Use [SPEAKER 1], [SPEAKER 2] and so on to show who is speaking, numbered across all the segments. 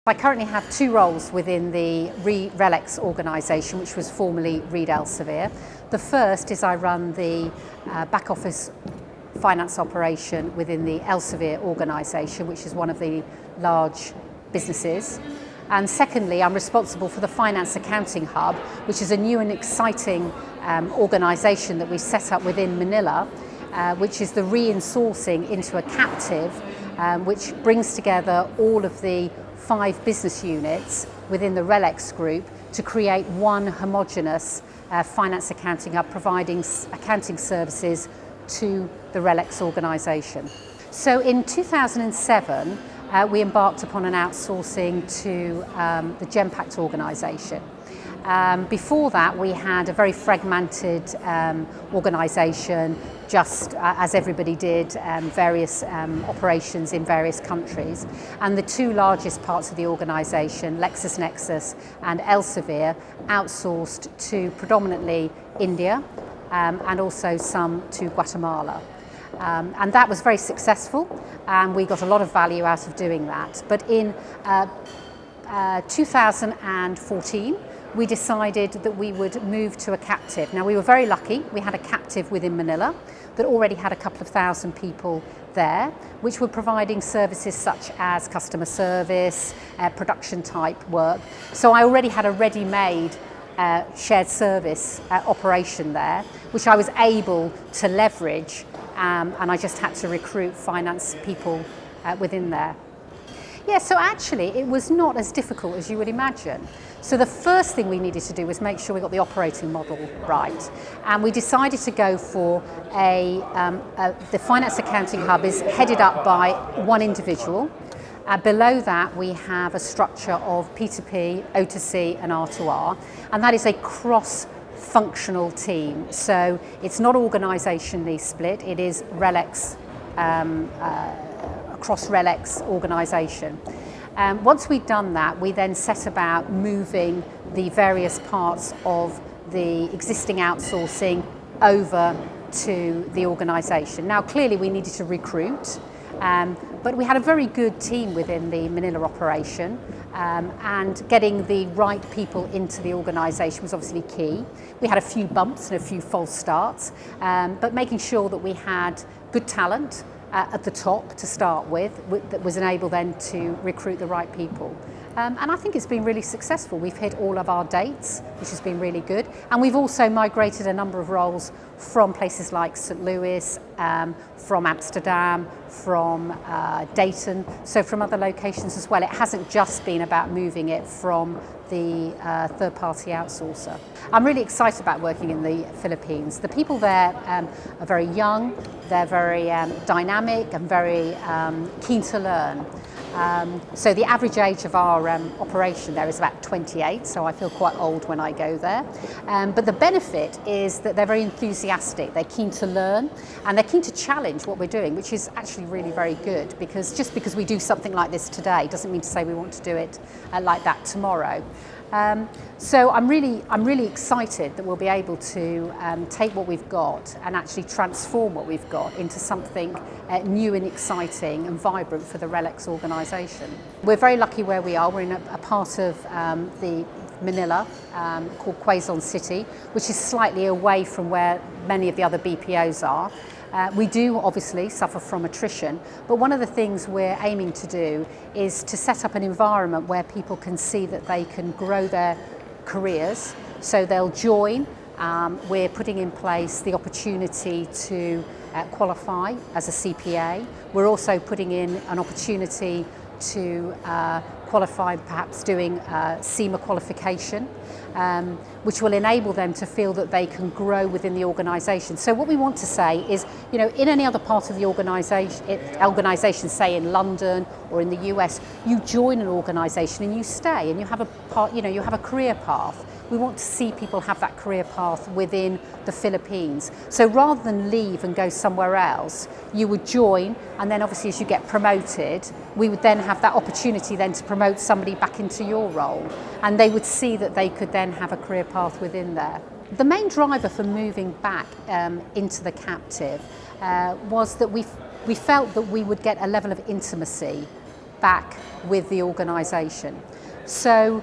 [SPEAKER 1] I currently have two roles within the Relx organisation, which was formerly Reed Elsevier. The first is I run the back office finance operation within the Elsevier organisation, which is one of the large businesses. And secondly, I'm responsible for the Finance Accounting Hub, which is a new and exciting organisation that we've set up within Manilla, which is the re-insourcing into a captive, which brings together all of the 5 business units within the Relx group to create one homogenous finance accounting hub, providing accounting services to the Relx organisation. So in 2007, we embarked upon an outsourcing to the Genpact organisation. Before that, we had a very fragmented organisation, just as everybody did, various operations in various countries. And the two largest parts of the organisation, LexisNexis and Elsevier, outsourced to predominantly India and also some to Guatemala. And that was very successful, and we got a lot of value out of doing that. But in 2014, we decided that we would move to a captive. Now, we were very lucky. We had a captive within Manilla that already had a couple of thousand people there, which were providing services such as customer service, production type work. So I already had a ready-made shared service operation there, which I was able to leverage, and I just had to recruit finance people within there. Yeah, so actually it was not as difficult as you would imagine. So the first thing we needed to do was make sure we got the operating model right. And we decided to go for the Finance Accounting Hub is headed up by one individual. Below that we have a structure of P2P, O2C and R2R, and that is a cross-functional team. So it's not organisationally split, it is Relx, cross-Relx organisation. Once we'd done that, we then set about moving the various parts of the existing outsourcing over to the organisation. Now, clearly we needed to recruit, but we had a very good team within the Manilla operation, and getting the right people into the organisation was obviously key. We had a few bumps and a few false starts, but making sure that we had good talent at the top to start with, that was enabled then to recruit the right people. And I think it's been really successful. We've hit all of our dates, which has been really good. And we've also migrated a number of roles from places like St. Louis, from Amsterdam, from Dayton, so from other locations as well. It hasn't just been about moving it from the third-party outsourcer. I'm really excited about working in the Philippines. The people there are very young, they're very dynamic and very keen to learn. So the average age of our operation there is about 28, so I feel quite old when I go there. But the benefit is that they're very enthusiastic, they're keen to learn, and they're keen to challenge what we're doing, which is actually really very good, because just because we do something like this today doesn't mean to say we want to do it like that tomorrow. So I'm really excited that we'll be able to take what we've got and actually transform what we've got into something new and exciting and vibrant for the Relx organisation. We're very lucky where we are. We're in a part of the Manilla called Quezon City, which is slightly away from where many of the other BPOs are. We do obviously suffer from attrition, but one of the things we're aiming to do is to set up an environment where people can see that they can grow their careers, so they'll join. We're putting in place the opportunity to qualify as a CPA. We're also putting in an opportunity to qualify, perhaps doing CIMA qualification, which will enable them to feel that they can grow within the organisation. So what we want to say is, you know, in any other part of the organisation, say in London or in the US, you join an organisation and you stay and you have a part, you know, you have a career path. We want to see people have that career path within the Philippines. So rather than leave and go somewhere else, you would join, and then obviously as you get promoted, we would then have that opportunity then to promote somebody back into your role, and they would see that they could then have a career path within there. The main driver for moving back into the captive was that we felt that we would get a level of intimacy back with the organisation. So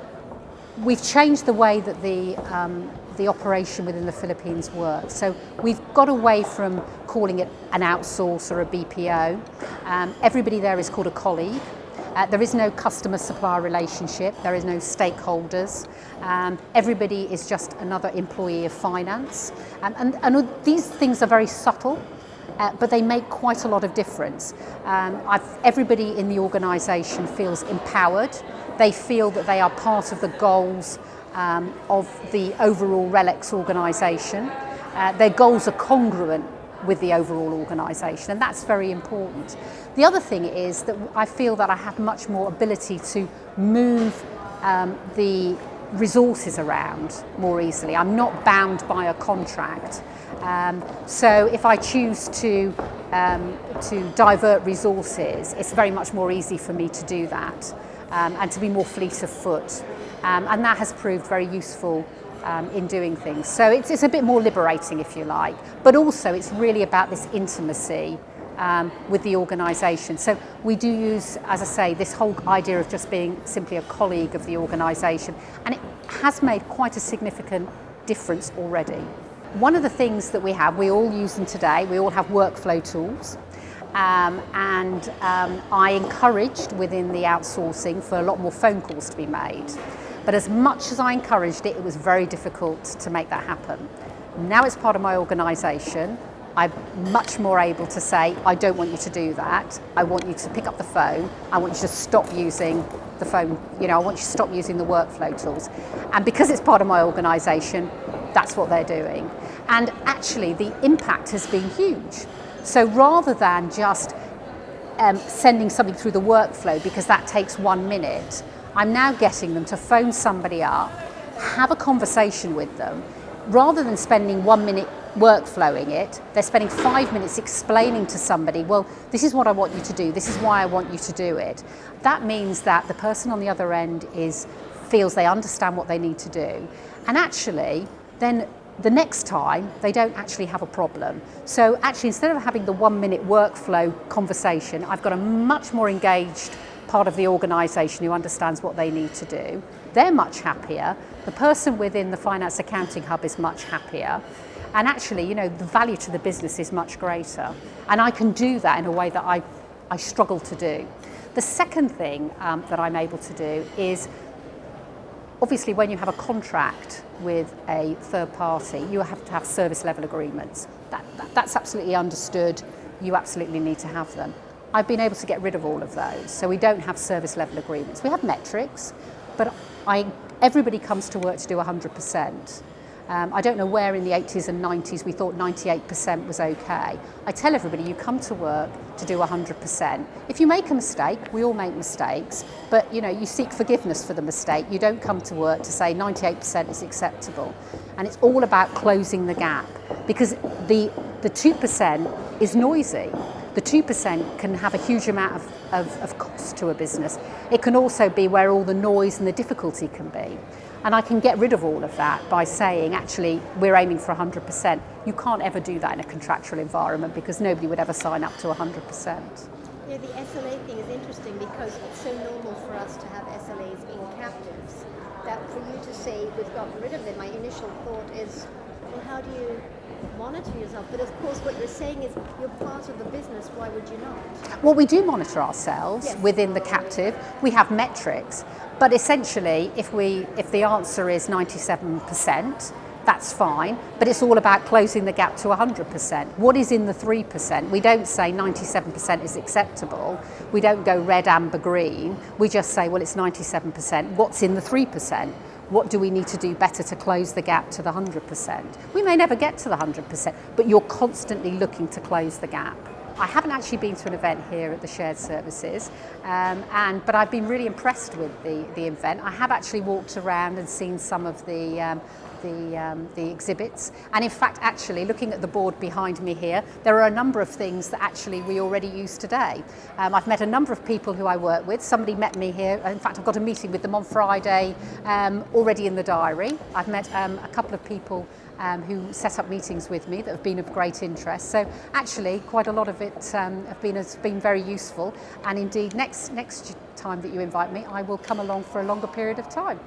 [SPEAKER 1] we've changed the way that the operation within the Philippines works. So we've got away from calling it an outsource or a BPO. Everybody there is called a colleague. There is no customer-supplier relationship. There is no stakeholders. Everybody is just another employee of finance. And these things are very subtle, but they make quite a lot of difference. Everybody in the organisation feels empowered. They feel that they are part of the goals of the overall Relx organisation. Their goals are congruent with the overall organisation, and that's very important. The other thing is that I feel that I have much more ability to move the resources around more easily. I'm not bound by a contract. So if I choose to divert resources, it's very much more easy for me to do that and to be more fleet of foot. And that has proved very useful in doing things. So it's a bit more liberating, if you like, but also it's really about this intimacy with the organisation. So we do use, as I say, this whole idea of just being simply a colleague of the organisation, and it has made quite a significant difference already. One of the things that we all use them today, we all have workflow tools. I encouraged within the outsourcing for a lot more phone calls to be made. But as much as I encouraged it, it was very difficult to make that happen. Now it's part of my organisation. I'm much more able to say, I don't want you to do that. I want you to pick up the phone. I want you to stop using the phone. I want you to stop using the workflow tools. And because it's part of my organisation, that's what they're doing. And actually, the impact has been huge. So rather than just sending something through the workflow, because that takes 1 minute, I'm now getting them to phone somebody up, have a conversation with them. Rather than spending 1 minute workflowing it, they're spending 5 minutes explaining to somebody, well, this is what I want you to do, this is why I want you to do it. That means that the person on the other end feels they understand what they need to do. And actually, then the next time, they don't actually have a problem. So actually, instead of having the 1 minute workflow conversation, I've got a much more engaged part of the organisation who understands what they need to do. They're much happier. The person within the finance accounting hub is much happier. And actually, the value to the business is much greater. And I can do that in a way that I struggle to do. The second thing that I'm able to do is, obviously, when you have a contract with a third party, you have to have service level agreements. That's absolutely understood. You absolutely need to have them. I've been able to get rid of all of those. So we don't have service level agreements. We have metrics, but everybody comes to work to do 100%. I don't know where in the 80s and 90s we thought 98% was okay. I tell everybody, you come to work to do 100%. If you make a mistake, we all make mistakes, but you seek forgiveness for the mistake. You don't come to work to say 98% is acceptable. And it's all about closing the gap, because the 2% is noisy. The 2% can have a huge amount of cost to a business. It can also be where all the noise and the difficulty can be. And I can get rid of all of that by saying, actually, we're aiming for 100%. You can't ever do that in a contractual environment, because nobody would ever sign up to 100%.
[SPEAKER 2] Yeah, the SLA thing is interesting, because it's so normal for us to have SLAs being captives, that for you to say we've gotten rid of them, my initial thought is, well, how do you monitor yourself? But of course what you're saying is you're part of the business, why would you not?
[SPEAKER 1] Well, we do monitor ourselves. Yes. Within the captive. We have metrics, but essentially if the answer is 97%, that's fine, but it's all about closing the gap to 100%. What is in the 3%? We don't say 97% is acceptable. We don't go red, amber, green. We just say, well, it's 97%. What's in the 3%? What do we need to do better to close the gap to the 100%? We may never get to the 100%, but you're constantly looking to close the gap. I haven't actually been to an event here at the Shared Services, but I've been really impressed with the event. I have actually walked around and seen some of the exhibits, and in fact, actually looking at the board behind me here, there are a number of things that actually we already use today. I've met a number of people who I work with. Somebody met me here. In fact, I've got a meeting with them on Friday already in the diary. I've met a couple of people who set up meetings with me that have been of great interest. So actually, quite a lot of it has been very useful. And indeed, next time that you invite me, I will come along for a longer period of time.